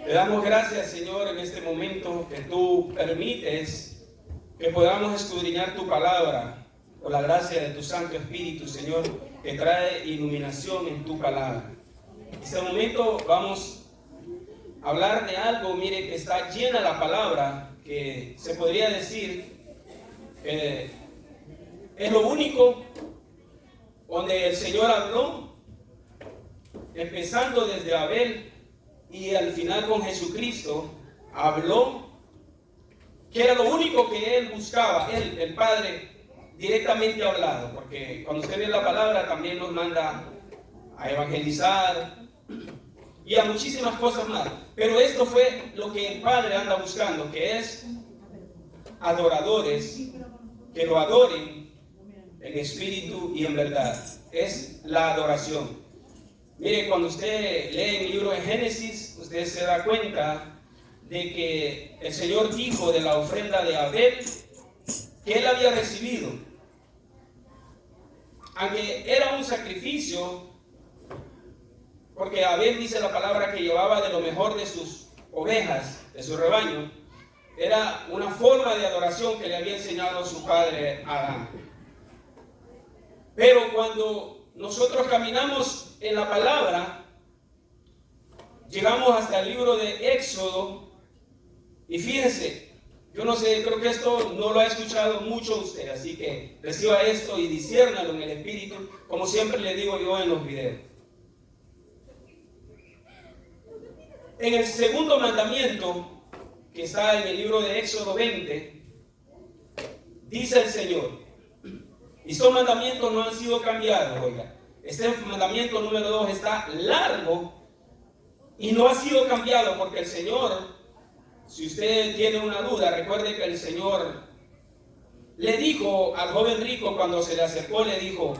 Te damos gracias, Señor, en este momento que tú permites que podamos escudriñar tu palabra por la gracia de tu Santo Espíritu, Señor, que trae iluminación en tu palabra. En este momento vamos a hablar de algo, mire, que está llena la palabra, que se podría decir es lo único donde el Señor habló, empezando desde Abel y al final con Jesucristo, habló que era lo único que Él buscaba, Él, el Padre, directamente hablado, porque cuando usted ve la palabra también nos manda a evangelizar y a muchísimas cosas más, pero esto fue lo que el Padre anda buscando, que es adoradores que lo adoren en espíritu y en verdad. Es la adoración. Mire, cuando usted lee el libro de Génesis, usted se da cuenta de que el Señor dijo de la ofrenda de Abel que él había recibido, aunque era un sacrificio, porque Abel, dice la palabra, que llevaba de lo mejor de sus ovejas, de su rebaño. Era una forma de adoración que le había enseñado su padre Adán. Pero cuando nosotros caminamos en la palabra, llegamos hasta el libro de Éxodo, y fíjense, yo no sé, creo que esto no lo ha escuchado mucho usted, así que reciba esto y disciérnalo en el espíritu, como siempre le digo yo en los videos. En el segundo mandamiento, que está en el libro de Éxodo 20, dice el Señor, y estos mandamientos no han sido cambiados, oiga. Este mandamiento número 2 está largo y no ha sido cambiado porque el Señor, si usted tiene una duda, recuerde que el Señor le dijo al joven rico cuando se le acercó, le dijo,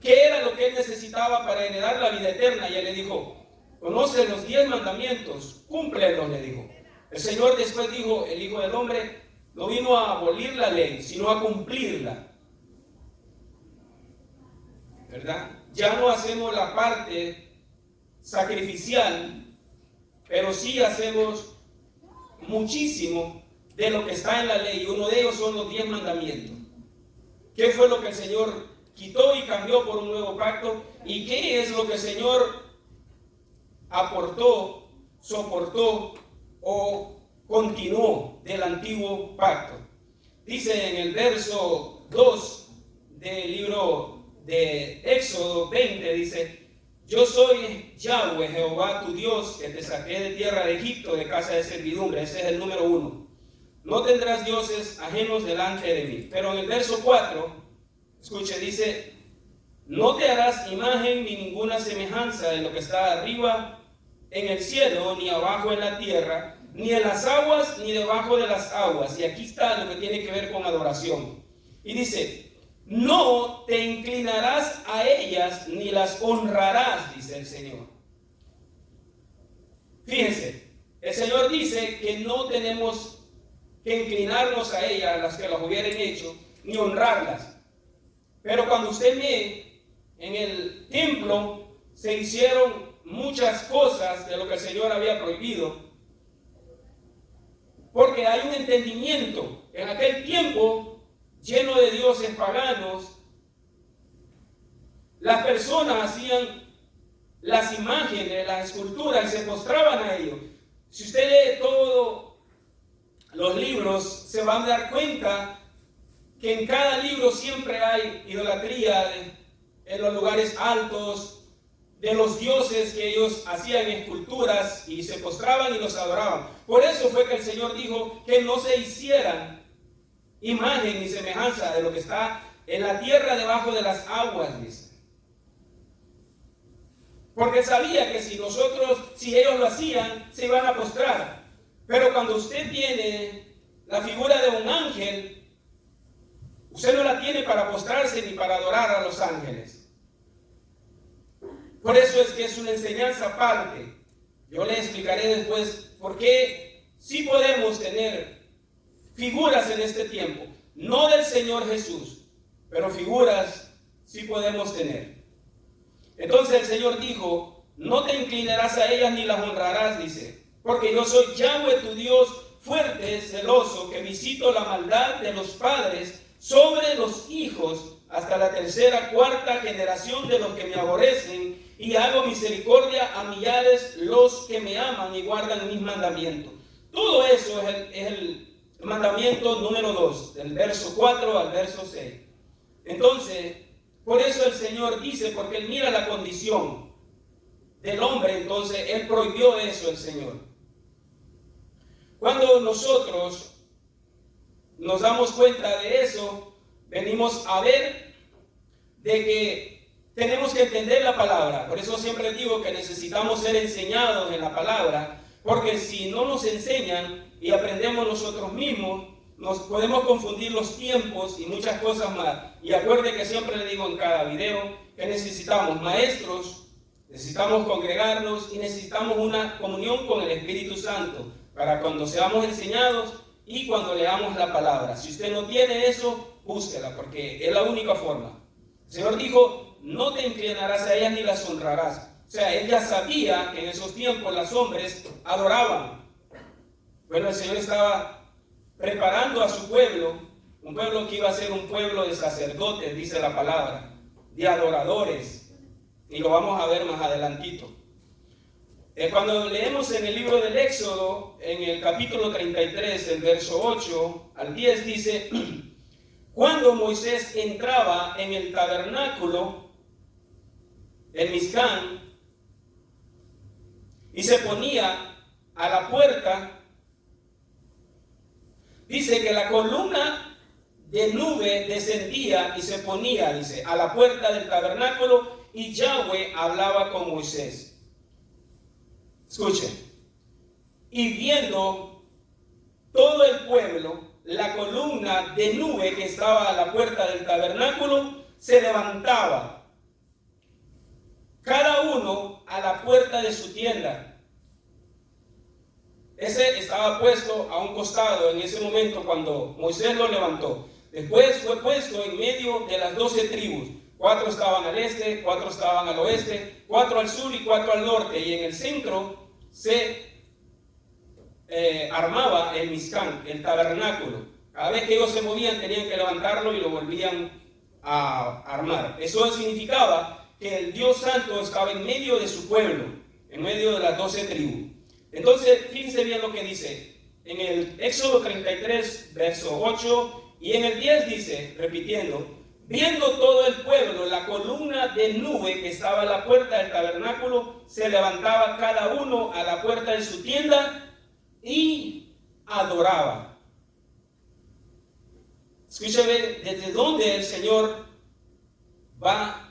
¿qué era lo que él necesitaba para heredar la vida eterna? Y él le dijo, conoce los 10 mandamientos, cúmplelos, le dijo. El Señor después dijo, el Hijo del Hombre no vino a abolir la ley, sino a cumplirla. ¿Verdad? Ya no hacemos la parte sacrificial, pero sí hacemos muchísimo de lo que está en la ley. Uno de ellos son los 10 mandamientos. ¿Qué fue lo que el Señor quitó y cambió por un nuevo pacto? ¿Y qué es lo que el Señor aportó, soportó o continuó del antiguo pacto? Dice en el verso 2 del libro de Éxodo 20, dice, yo soy Yahweh, Jehová tu Dios, que te saqué de tierra de Egipto, de casa de servidumbre. Ese es el número 1. No tendrás dioses ajenos delante de mí. Pero en el verso 4, escuche, dice, no te harás imagen ni ninguna semejanza de lo que está arriba en el cielo, ni abajo en la tierra, ni en las aguas, ni debajo de las aguas. Y aquí está lo que tiene que ver con adoración. Y dice, no te inclinarás a ellas, ni las honrarás, dice el Señor. Fíjense, el Señor dice que no tenemos que inclinarnos a ellas, las que las hubieran hecho, ni honrarlas. Pero cuando usted ve, en el templo se hicieron muchas cosas de lo que el Señor había prohibido, porque hay un entendimiento. En aquel tiempo, lleno de dioses paganos, las personas hacían las imágenes, las esculturas y se postraban a ellos. Si usted lee todos los libros, se van a dar cuenta que en cada libro siempre hay idolatría en los lugares altos, de los dioses que ellos hacían esculturas y se postraban y los adoraban. Por eso fue que el Señor dijo que no se hicieran imagen ni semejanza de lo que está en la tierra debajo de las aguas, dice. Porque sabía que si ellos lo hacían, se iban a postrar. Pero cuando usted tiene la figura de un ángel, usted no la tiene para postrarse ni para adorar a los ángeles. Por eso es que es una enseñanza aparte. Yo le explicaré después por qué sí podemos tener figuras en este tiempo, no del Señor Jesús, pero figuras sí podemos tener. Entonces el Señor dijo no te inclinarás a ellas ni las honrarás, dice, porque yo soy Yahweh tu Dios, fuerte, celoso, que visito la maldad de los padres sobre los hijos hasta la tercera, cuarta generación de los que me aborrecen, y hago misericordia a millares los que me aman y guardan mis mandamientos. Todo eso es el mandamiento número 2, del verso 4 al verso 6. Entonces, por eso el Señor dice, porque Él mira la condición del hombre, entonces Él prohibió eso, el Señor. Cuando nosotros nos damos cuenta de eso, venimos a ver de que tenemos que entender la palabra. Por eso siempre digo que necesitamos ser enseñados en la palabra, porque si no nos enseñan y aprendemos nosotros mismos, nos podemos confundir los tiempos y muchas cosas más. Y acuerde que siempre le digo en cada video que necesitamos maestros, necesitamos congregarnos y necesitamos una comunión con el Espíritu Santo para cuando seamos enseñados y cuando leamos la palabra. Si usted no tiene eso, búsquela, porque es la única forma. El Señor dijo, no te inclinarás a ellas ni las honrarás. O sea, Él ya sabía que en esos tiempos los hombres adoraban. Bueno, el Señor estaba preparando a su pueblo, un pueblo que iba a ser un pueblo de sacerdotes, dice la palabra, de adoradores. Y lo vamos a ver más adelantito. Cuando leemos en el libro del Éxodo, en el capítulo 33, el verso 8 al 10, dice, cuando Moisés entraba en el tabernáculo, el Mizcán, y se ponía a la puerta, dice que la columna de nube descendía y se ponía, dice, a la puerta del tabernáculo, y Yahweh hablaba con Moisés. Escuchen, y viendo todo el pueblo, la columna de nube que estaba a la puerta del tabernáculo se levantaba, cada uno a la puerta de su tienda. Ese estaba puesto a un costado en ese momento cuando Moisés lo levantó. Después fue puesto en medio de las 12 tribus. 4 estaban al este, 4 estaban al oeste, 4 al sur y 4 al norte. Y en el centro se armaba el Mizcán, el tabernáculo. Cada vez que ellos se movían tenían que levantarlo y lo volvían a armar. Eso significaba que el Dios Santo estaba en medio de su pueblo, en medio de las 12 tribus. Entonces, fíjense bien lo que dice. En el Éxodo 33, verso 8, y en el 10 dice, repitiendo, viendo todo el pueblo, la columna de nube que estaba a la puerta del tabernáculo, se levantaba cada uno a la puerta de su tienda y adoraba. Escúchame, desde dónde el Señor va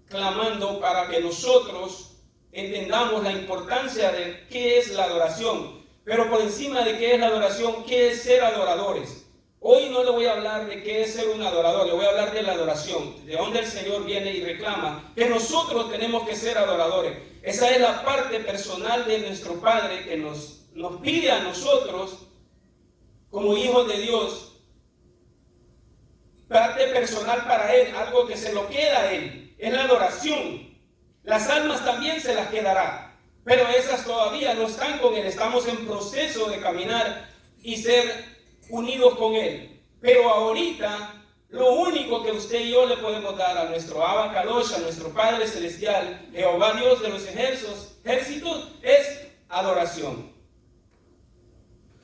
clamando para que nosotros entendamos la importancia de qué es la adoración. Pero por encima de qué es la adoración, qué es ser adoradores. Hoy no le voy a hablar de qué es ser un adorador, le voy a hablar de la adoración, de donde el Señor viene y reclama que nosotros tenemos que ser adoradores. Esa es la parte personal de nuestro Padre que nos pide a nosotros, como hijos de Dios, parte personal para Él, algo que se lo queda a Él, es la adoración. Las almas también se las quedará, pero esas todavía no están con Él, estamos en proceso de caminar y ser unidos con Él. Pero ahorita, lo único que usted y yo le podemos dar a nuestro Abba Kadosh, a nuestro Padre Celestial, Jehová Dios de los ejércitos, es adoración.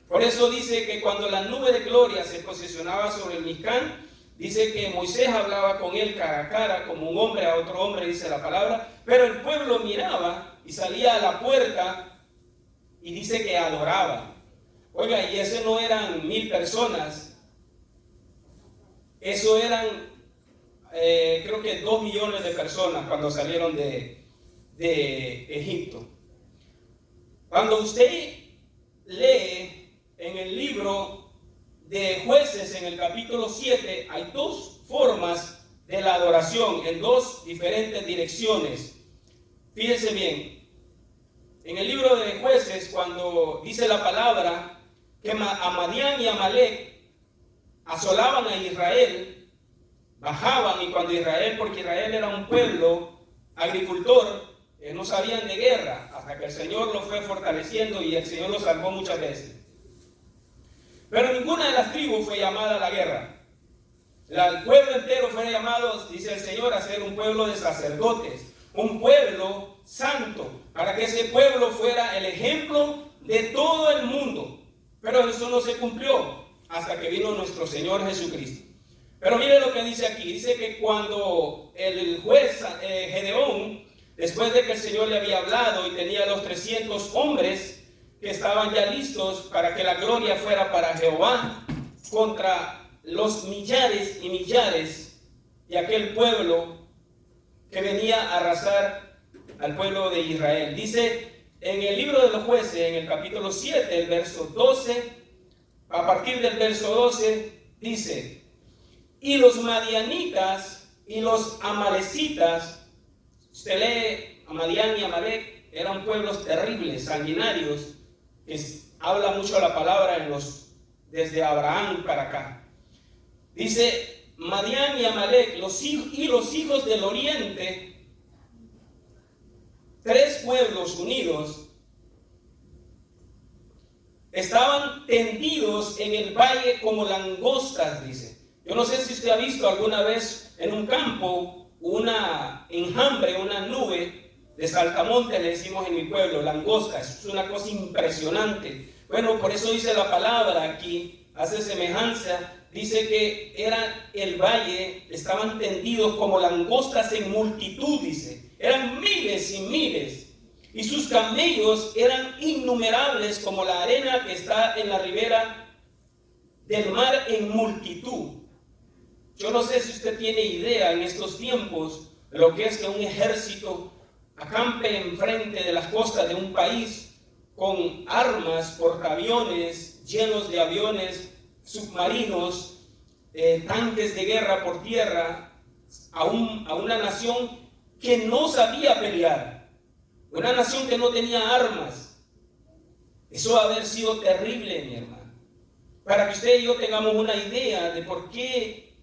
Por eso dice que cuando la nube de gloria se posicionaba sobre el Mizcán, dice que Moisés hablaba con él cara a cara, como un hombre a otro hombre, dice la palabra, pero el pueblo miraba y salía a la puerta y dice que adoraba. Oiga, y eso no eran 1000 personas, eso eran creo que 2 millones de personas cuando salieron de Egipto. Cuando usted lee en el libro de Jueces, en el capítulo 7, hay 2 formas de la adoración en 2 diferentes direcciones. Fíjense bien, en el libro de Jueces, cuando dice la palabra que a Madián y Amalek asolaban a Israel, bajaban, y cuando Israel, porque Israel era un pueblo agricultor, no sabían de guerra, hasta que el Señor los fue fortaleciendo y el Señor los salvó muchas veces. Pero ninguna de las tribus fue llamada a la guerra. El pueblo entero fue llamado, dice el Señor, a ser un pueblo de sacerdotes, un pueblo santo, para que ese pueblo fuera el ejemplo de todo el mundo. Pero eso no se cumplió hasta que vino nuestro Señor Jesucristo. Pero mire lo que dice aquí. Dice que cuando el juez Gedeón, después de que el Señor le había hablado y tenía los 300 hombres que estaban ya listos para que la gloria fuera para Jehová, contra los millares y millares de aquel pueblo que venía a arrasar al pueblo de Israel. Dice en el libro de los jueces, en el capítulo 7, el verso 12, a partir del verso 12, dice: y los madianitas y los amalecitas, usted lee a Madián y Amalek, eran pueblos terribles, sanguinarios, que habla mucho la palabra desde Abraham para acá. Dice Madián y Amalek, los hijos del oriente, tres pueblos unidos, estaban tendidos en el valle como langostas, dice. Yo no sé si usted ha visto alguna vez en un campo una enjambre, una nube de saltamonte, le decimos en mi pueblo, langosta. Es una cosa impresionante. Bueno, por eso dice la palabra aquí, hace semejanza, dice que era el valle, estaban tendidos como langostas en multitud, dice. Eran miles y miles. Y sus camellos eran innumerables como la arena que está en la ribera del mar en multitud. Yo no sé si usted tiene idea en estos tiempos de lo que es que un ejército acampe enfrente de las costas de un país con armas, portaaviones, llenos de aviones submarinos, tanques de guerra por tierra, a una nación que no sabía pelear, una nación que no tenía armas. Eso va a haber sido terrible, mi hermano. Para que usted y yo tengamos una idea de por qué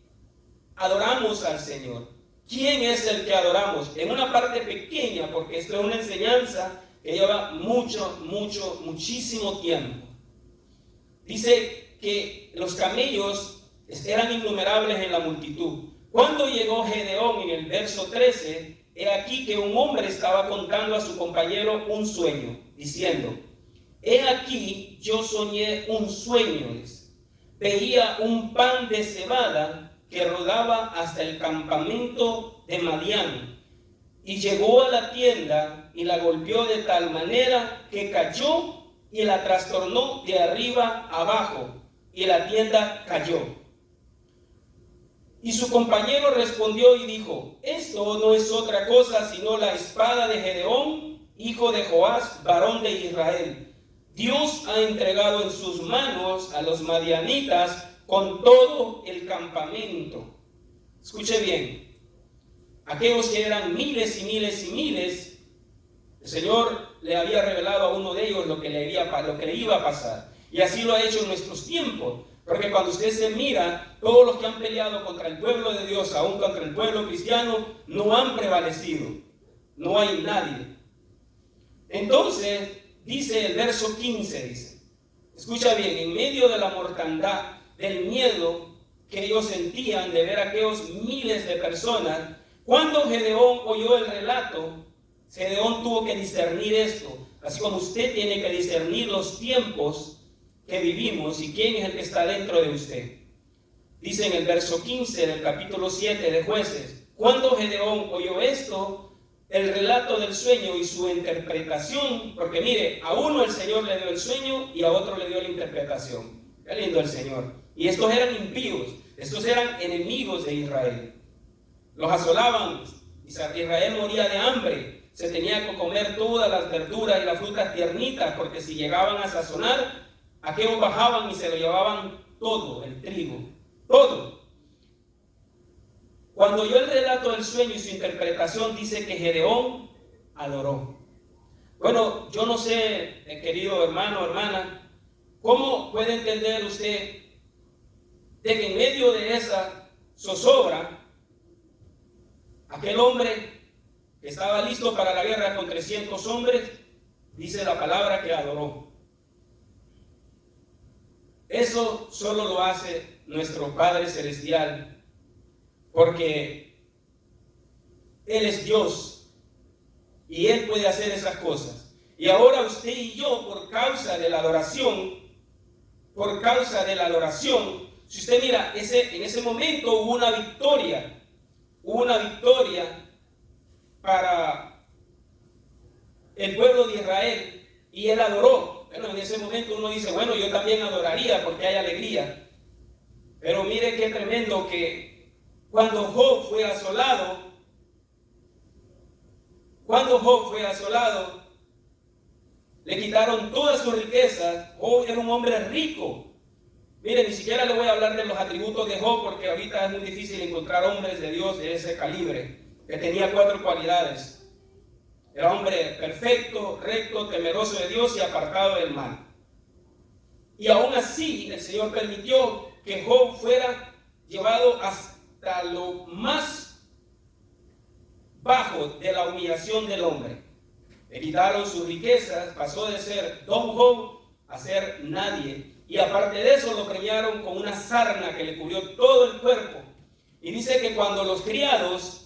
adoramos al Señor. ¿Quién es el que adoramos? En una parte pequeña, porque esto es una enseñanza que lleva muchísimo tiempo. Dice que los camellos eran innumerables en la multitud. Cuando llegó Gedeón en el verso 13, he aquí que un hombre estaba contando a su compañero un sueño, diciendo: he aquí yo soñé un sueño. Veía un pan de cebada que rodaba hasta el campamento de Madián, y llegó a la tienda y la golpeó de tal manera que cayó y la trastornó de arriba abajo, y la tienda cayó. Y su compañero respondió y dijo: esto no es otra cosa sino la espada de Gedeón, hijo de Joás, varón de Israel. Dios ha entregado en sus manos a los madianitas con todo el campamento. Escuche bien, aquellos que eran miles y miles y miles, el Señor le había revelado a uno de ellos lo que le iba a pasar. Y así lo ha hecho en nuestros tiempos. Porque cuando usted se mira, todos los que han peleado contra el pueblo de Dios, aún contra el pueblo cristiano, no han prevalecido. No hay nadie. Entonces, dice el verso 15, dice, escucha bien, en medio de la mortandad, del miedo que ellos sentían de ver a aquellos miles de personas, cuando Gedeón oyó el relato, Gedeón tuvo que discernir esto, así como usted tiene que discernir los tiempos que vivimos y quién es el que está dentro de usted. Dice en el verso 15 del capítulo 7 de Jueces: cuando Gedeón oyó esto, el relato del sueño y su interpretación, porque mire, a uno el Señor le dio el sueño y a otro le dio la interpretación. Qué lindo el Señor. Y estos eran impíos, estos eran enemigos de Israel. Los asolaban, Israel moría de hambre, se tenía que comer todas las verduras y las frutas tiernitas, porque si llegaban a sazonar, aquellos bajaban y se lo llevaban todo, el trigo, todo. Cuando oyó el relato del sueño y su interpretación, dice que Gedeón adoró. Bueno, yo no sé, querido hermano, hermana, ¿cómo puede entender usted de que en medio de esa zozobra, aquel hombre que estaba listo para la guerra con 300 hombres, dice la palabra que adoró. Eso solo lo hace nuestro Padre Celestial, porque Él es Dios y Él puede hacer esas cosas. Y ahora usted y yo, por causa de la adoración, si usted mira, en ese momento hubo una victoria para el pueblo de Israel, y él adoró. Bueno, en ese momento uno dice, bueno, yo también adoraría porque hay alegría. Pero mire qué tremendo que cuando Job fue asolado, le quitaron todas sus riquezas. Job era un hombre rico. Mire, ni siquiera le voy a hablar de los atributos de Job, porque ahorita es muy difícil encontrar hombres de Dios de ese calibre, que tenía 4 cualidades. Era hombre perfecto, recto, temeroso de Dios y apartado del mal. Y aún así, el Señor permitió que Job fuera llevado hasta lo más bajo de la humillación del hombre. Le quitaron sus riquezas, pasó de ser don Job a ser nadie. Y aparte de eso lo preñaron con una sarna que le cubrió todo el cuerpo. Y dice que cuando los criados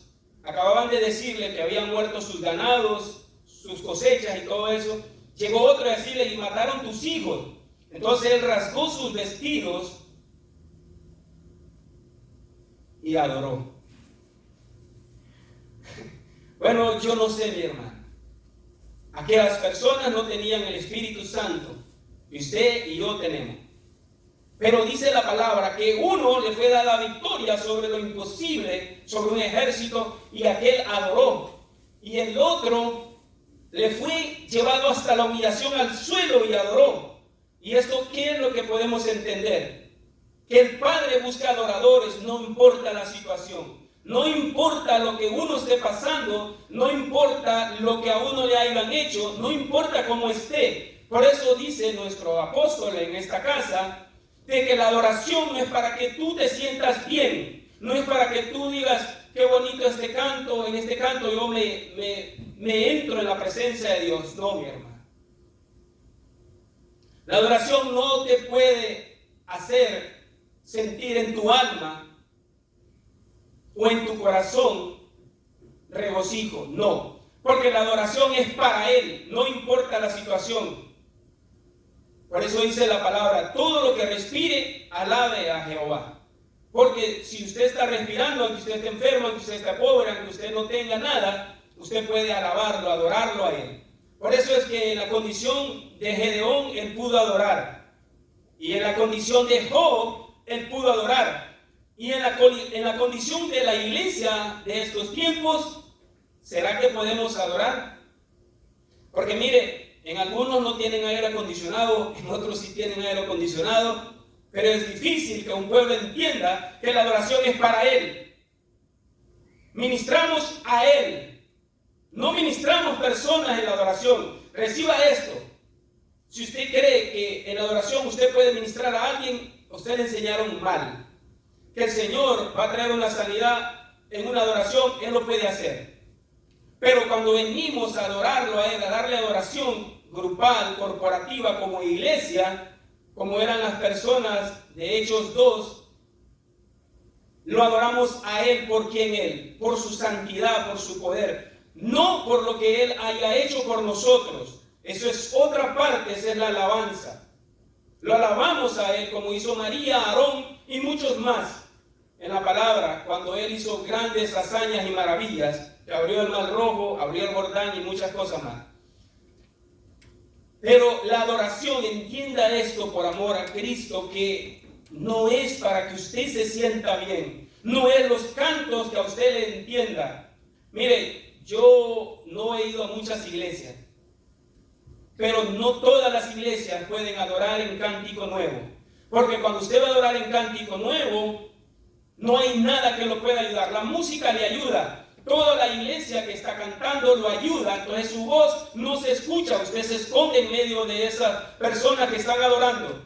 acababan de decirle que habían muerto sus ganados, sus cosechas y todo eso, llegó otro a decirle, y mataron tus hijos. Entonces él rasgó sus vestidos y adoró. Bueno, yo no sé, mi hermano. Aquellas personas no tenían el Espíritu Santo, y usted y yo tenemos. Pero dice la palabra que uno le fue dada victoria sobre lo imposible, sobre un ejército, y aquel adoró. Y el otro le fue llevado hasta la humillación al suelo y adoró. ¿Y esto qué es lo que podemos entender? Que el Padre busca adoradores, no importa la situación. No importa lo que uno esté pasando, no importa lo que a uno le hayan hecho, no importa cómo esté. Por eso dice nuestro apóstol en esta casa, de que la adoración no es para que tú te sientas bien, no es para que tú digas, qué bonito este canto, en este canto yo me entro en la presencia de Dios. No, mi hermano. La adoración no te puede hacer sentir en tu alma o en tu corazón regocijo, no, porque la adoración es para Él, no importa la situación. Por eso dice la palabra, todo lo que respire, alabe a Jehová. Porque si usted está respirando, aunque usted esté enfermo, aunque usted esté pobre, aunque usted no tenga nada, usted puede alabarlo, adorarlo a Él. Por eso es que en la condición de Gedeón, él pudo adorar. Y en la condición de Job, él pudo adorar. Y en la condición de la iglesia de estos tiempos, ¿será que podemos adorar? Porque mire, en algunos no tienen aire acondicionado, en otros sí tienen aire acondicionado, pero es difícil que un pueblo entienda que la adoración es para Él. Ministramos a Él, no ministramos personas en la adoración. Reciba esto. Si usted cree que en la adoración usted puede ministrar a alguien, usted le enseñaron mal. Que el Señor va a traer una sanidad en una adoración, Él lo puede hacer. Pero cuando venimos a adorarlo a Él, a darle adoración grupal, corporativa, como iglesia, como eran las personas de Hechos 2, lo adoramos a Él por quien Él, por su santidad, por su poder, no por lo que Él haya hecho por nosotros. Eso es otra parte, esa es la alabanza. Lo alabamos a Él como hizo María, Aarón y muchos más. En la palabra, cuando Él hizo grandes hazañas y maravillas, que abrió el mar rojo, abrió el Jordán y muchas cosas más. Pero la adoración, entienda esto por amor a Cristo, que no es para que usted se sienta bien, no es los cantos que a usted le entienda. Mire, yo no he ido a muchas iglesias, pero no todas las iglesias pueden adorar en cántico nuevo, porque cuando usted va a adorar en cántico nuevo, no hay nada que lo pueda ayudar. La música le ayuda. Toda la iglesia que está cantando lo ayuda. Entonces su voz no se escucha. Usted se esconde en medio de esas personas que están adorando.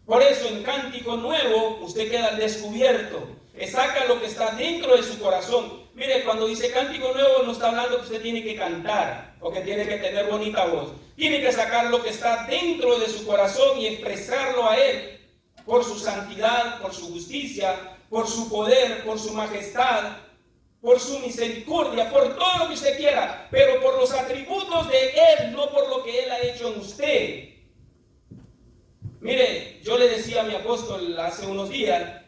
Por eso en cántico nuevo usted queda descubierto. Saca lo que está dentro de su corazón. Mire, cuando dice cántico nuevo, no está hablando que usted tiene que cantar o que tiene que tener bonita voz. Tiene que sacar lo que está dentro de su corazón y expresarlo a Él por su santidad, por su justicia, por su poder, por su majestad, por su misericordia, por todo lo que usted quiera, pero por los atributos de Él, no por lo que Él ha hecho en usted. Mire, yo le decía a mi apóstol hace unos días,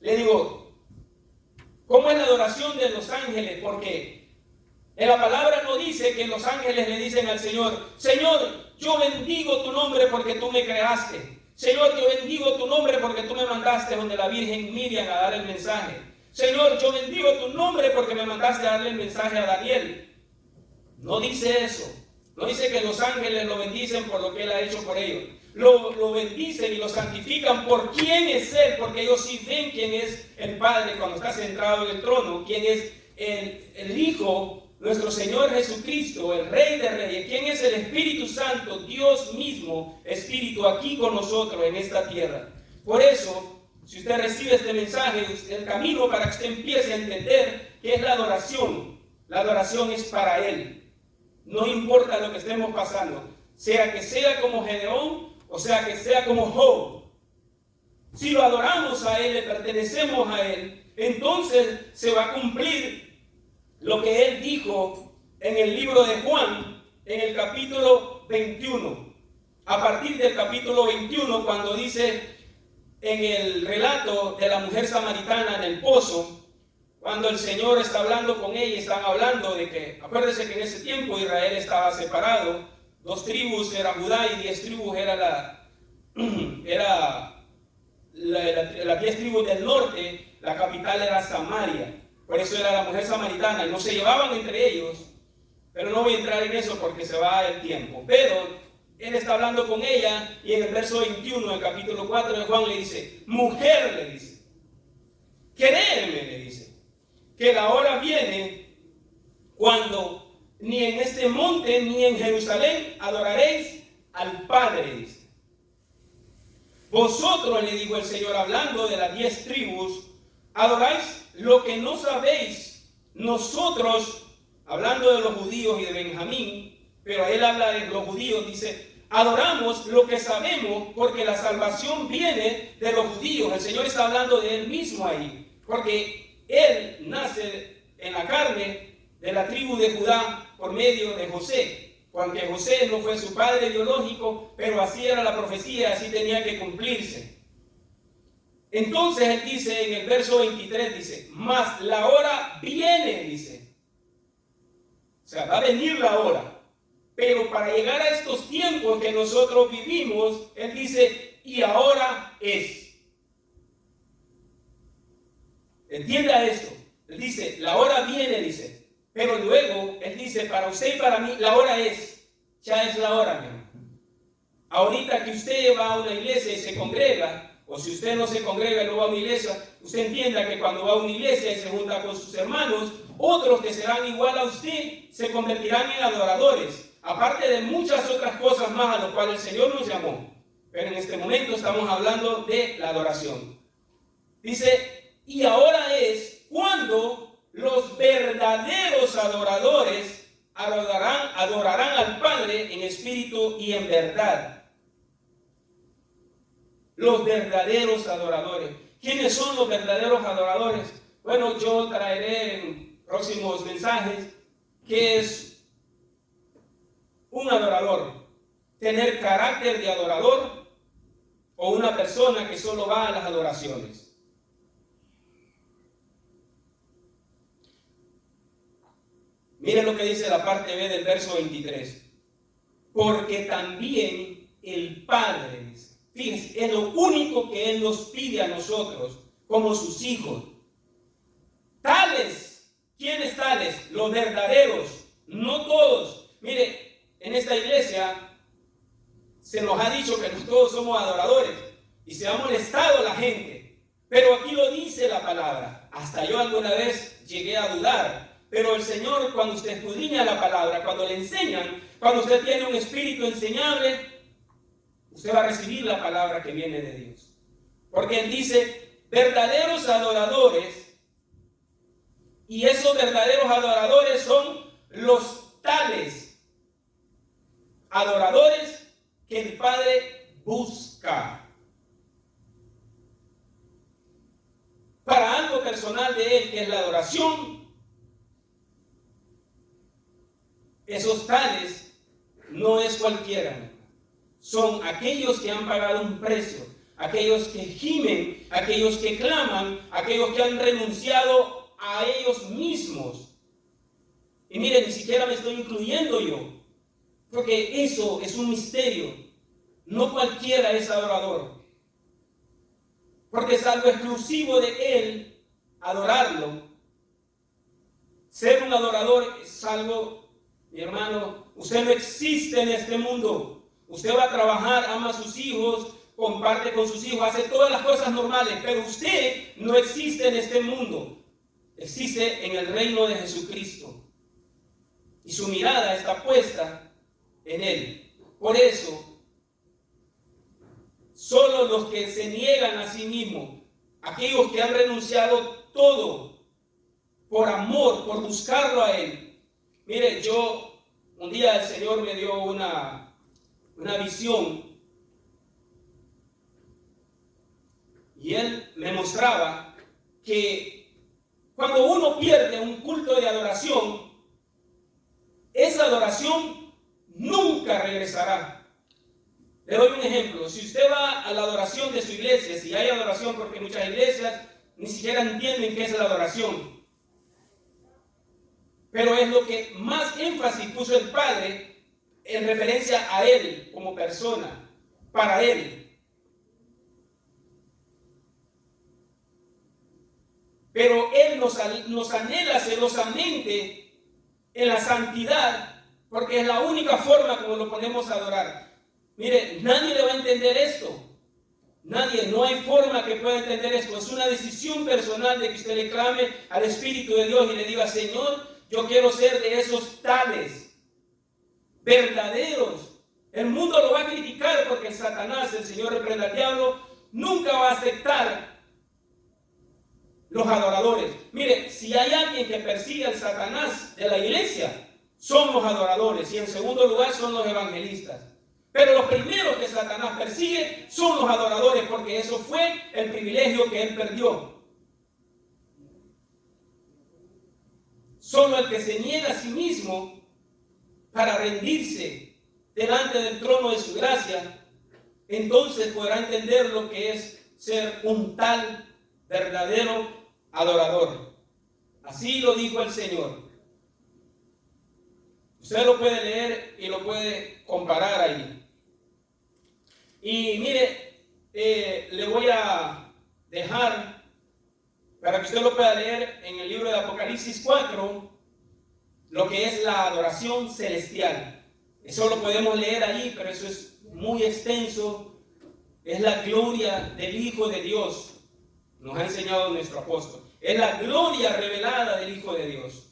le digo, ¿cómo es la adoración de los ángeles? Porque en la palabra no dice que los ángeles le dicen al Señor, Señor, yo bendigo tu nombre porque tú me creaste. Señor, yo bendigo tu nombre porque tú me mandaste donde la Virgen Miriam a dar el mensaje. Señor, yo bendigo tu nombre porque me mandaste a darle el mensaje a Daniel. No dice eso. No dice que los ángeles lo bendicen por lo que Él ha hecho por ellos. Lo bendicen y lo santifican por quién es Él, porque ellos sí ven quién es el Padre cuando está sentado en el trono, quién es el Hijo, nuestro Señor Jesucristo, el Rey de Reyes, quién es el Espíritu Santo, Dios mismo, Espíritu aquí con nosotros en esta tierra. Por eso, si usted recibe este mensaje, el camino para que usted empiece a entender qué es la adoración es para Él. No importa lo que estemos pasando, sea que sea como Gedeón, o sea que sea como Job. Si lo adoramos a Él, le pertenecemos a Él, entonces se va a cumplir lo que Él dijo en el libro de Juan, en el capítulo 21. A partir del capítulo 21, cuando dice en el relato de la mujer samaritana en el pozo, cuando el Señor está hablando con ella, están hablando de que, acuérdense que en ese tiempo Israel estaba separado, 2 tribus era Judá y 10 tribus era las 10 tribus del norte, la capital era Samaria, por eso era la mujer samaritana, y no se llevaban entre ellos, pero no voy a entrar en eso porque se va el tiempo. Pero Él está hablando con ella y en el verso 21 del capítulo 4 de Juan le dice, mujer, le dice, créeme, le dice, que la hora viene cuando ni en este monte ni en Jerusalén adoraréis al Padre, dice. Vosotros, le dijo el Señor, hablando de las 10 tribus, adoráis lo que no sabéis. Nosotros, hablando de los judíos y de Benjamín, pero Él habla de los judíos, dice, adoramos lo que sabemos porque la salvación viene de los judíos. El Señor está hablando de Él mismo ahí, porque Él nace en la carne de la tribu de Judá por medio de José. Aunque José no fue su padre biológico, pero así era la profecía, así tenía que cumplirse. Entonces Él dice en el verso 23, dice, mas la hora viene, dice. O sea, va a venir la hora. Pero para llegar a estos tiempos que nosotros vivimos, Él dice, y ahora es. Entienda esto. Él dice, la hora viene, dice. Pero luego, Él dice, para usted y para mí, la hora es. Ya es la hora, mi hermano. Ahorita que usted va a una iglesia y se congrega, o si usted no se congrega y no va a una iglesia, usted entienda que cuando va a una iglesia y se junta con sus hermanos, otros que serán igual a usted, se convertirán en adoradores. Aparte de muchas otras cosas más a las cuales el Señor nos llamó. Pero en este momento estamos hablando de la adoración. Dice, y ahora es cuando los verdaderos adoradores adorarán al Padre en espíritu y en verdad. Los verdaderos adoradores. ¿Quiénes son los verdaderos adoradores? Bueno, yo traeré en próximos mensajes qué es un adorador. Tener carácter de adorador o una persona que solo va a las adoraciones. Miren lo que dice la parte B del verso 23. Porque también el Padre, dice, fíjense, es lo único que Él nos pide a nosotros como sus hijos. Tales, ¿quiénes tales? Los verdaderos, no todos. Mire, en esta iglesia se nos ha dicho que todos somos adoradores y se ha molestado la gente. Pero aquí lo dice la palabra. Hasta yo alguna vez llegué a dudar. Pero el Señor, cuando usted escudriña la palabra, cuando le enseñan, cuando usted tiene un espíritu enseñable, usted va a recibir la palabra que viene de Dios. Porque Él dice, verdaderos adoradores Y esos verdaderos adoradores son los tales adoradores que el Padre busca. Para algo personal de Él, que es la adoración, esos tales no es cualquiera. Son aquellos que han pagado un precio, aquellos que gimen, aquellos que claman, aquellos que han renunciado a ellos mismos. Y miren, ni siquiera me estoy incluyendo yo, porque eso es un misterio. No cualquiera es adorador, porque es algo exclusivo de Él adorarlo. Ser un adorador es algo, mi hermano, usted no existe en este mundo. Usted va a trabajar, ama a sus hijos, comparte con sus hijos, hace todas las cosas normales, pero usted no existe en este mundo. Existe en el reino de Jesucristo. Y su mirada está puesta en Él. Por eso, solo los que se niegan a sí mismos, aquellos que han renunciado todo por amor, por buscarlo a Él. Mire, un día el Señor me dio una visión y Él me mostraba que cuando uno pierde un culto de adoración, esa adoración nunca regresará. Le doy un ejemplo. Si usted va a la adoración de su iglesia, si hay adoración, porque muchas iglesias ni siquiera entienden qué es la adoración, pero es lo que más énfasis puso el Padre en referencia a Él como persona, para Él. Pero Él nos anhela celosamente en la santidad, porque es la única forma como lo ponemos a adorar. Mire, nadie le va a entender esto. Nadie, no hay forma que pueda entender esto. Es una decisión personal de que usted le clame al Espíritu de Dios y le diga: Señor, yo quiero ser de esos tales, verdaderos. El mundo lo va a criticar porque el Satanás, el Señor reprenda al diablo, nunca va a aceptar los adoradores. Mire, si hay alguien que persigue al Satanás de la iglesia, son los adoradores, y en segundo lugar son los evangelistas. Pero los primeros que Satanás persigue son los adoradores, porque eso fue el privilegio que él perdió. Solo el que se niega a sí mismo para rendirse delante del trono de su gracia, entonces podrá entender lo que es ser un tal verdadero adorador. Así lo dijo el Señor. Usted lo puede leer y lo puede comparar ahí. Y mire, le voy a dejar para que usted lo pueda leer en el libro de Apocalipsis 4, lo que es la adoración celestial. Eso lo podemos leer ahí, pero eso es muy extenso. Es la gloria del Hijo de Dios, nos ha enseñado nuestro apóstol. Es la gloria revelada del Hijo de Dios.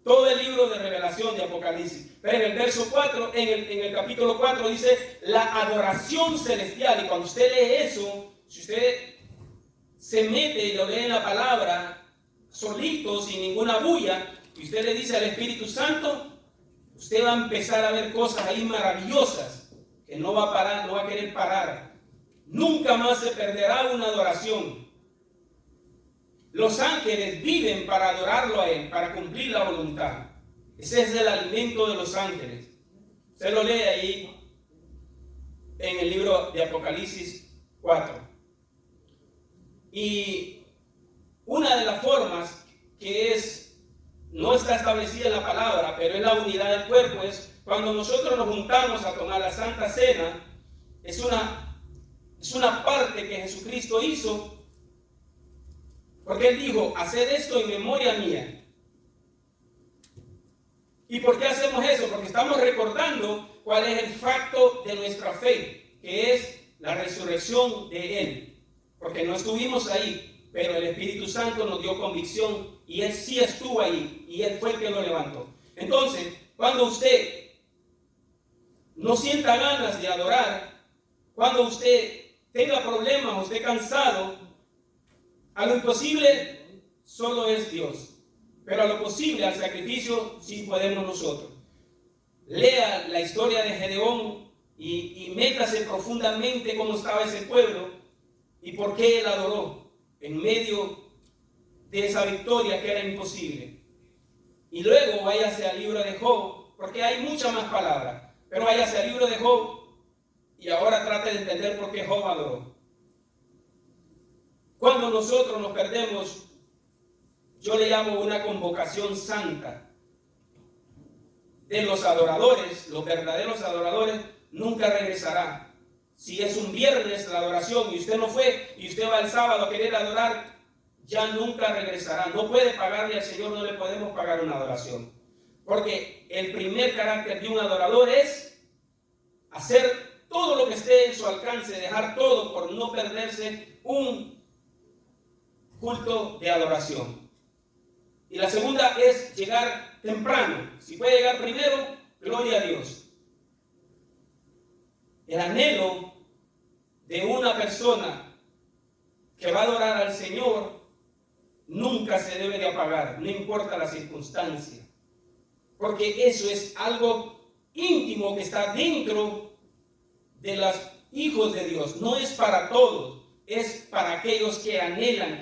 Todo el libro de revelación de Apocalipsis. Pero en el verso 4, en el capítulo 4 dice la adoración celestial. Y cuando usted lee eso, si usted se mete y lo lee en la palabra solito, sin ninguna bulla, y usted le dice al Espíritu Santo, usted va a empezar a ver cosas ahí maravillosas que no va a parar, no va a querer parar. Nunca más se perderá una adoración. Los ángeles viven para adorarlo a Él, para cumplir la voluntad. Ese es el alimento de los ángeles. Se lo lee ahí en el libro de Apocalipsis 4. Y una de las formas que no está establecida en la palabra, pero es la unidad del cuerpo, es cuando nosotros nos juntamos a tomar la Santa Cena. Es una parte que Jesucristo hizo, porque Él dijo: haced esto en memoria mía. ¿Y por qué hacemos eso? Porque estamos recordando cuál es el facto de nuestra fe, que es la resurrección de Él. Porque no estuvimos ahí, pero el Espíritu Santo nos dio convicción y Él sí estuvo ahí y Él fue el que lo levantó. Entonces, cuando usted no sienta ganas de adorar, cuando usted tenga problemas, usted cansado, a lo imposible solo es Dios. pero a lo posible, al sacrificio, sí podemos nosotros. Lea la historia de Gedeón y métase profundamente cómo estaba ese pueblo y por qué él adoró en medio de esa victoria que era imposible. Y luego váyase al libro de Job, porque hay muchas más palabras, pero váyase al libro de Job y ahora trate de entender por qué Job adoró. Cuando nosotros nos perdemos, yo le llamo una convocación santa de los adoradores. Los verdaderos adoradores nunca regresarán. Si es un viernes la adoración y usted no fue y usted va el sábado a querer adorar, ya nunca regresará. No puede pagarle al Señor, no le podemos pagar una adoración. Porque el primer carácter de un adorador es hacer todo lo que esté en su alcance, dejar todo por no perderse un culto de adoración. Y la segunda es llegar temprano. Si puede llegar primero, gloria a Dios. El anhelo de una persona que va a adorar al Señor nunca se debe de apagar, no importa la circunstancia. Porque eso es algo íntimo que está dentro de los hijos de Dios. No es para todos, es para aquellos que anhelan,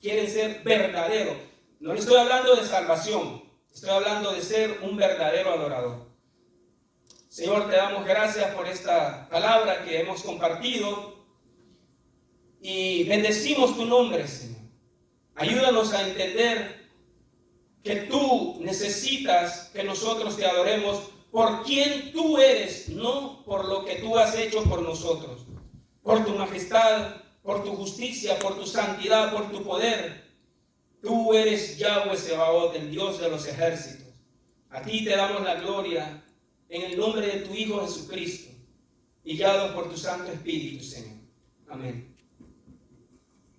quieren ser verdaderos. No le estoy hablando de salvación, estoy hablando de ser un verdadero adorador. Señor, te damos gracias por esta palabra que hemos compartido y bendecimos tu nombre, Señor. Ayúdanos a entender que tú necesitas que nosotros te adoremos por quien tú eres, no por lo que tú has hecho por nosotros, por tu majestad, por tu justicia, por tu santidad, por tu poder. Tú eres Yahweh Sebaot, el Dios de los ejércitos. A ti te damos la gloria en el nombre de tu Hijo Jesucristo y guiado por tu Santo Espíritu, Señor. Amén.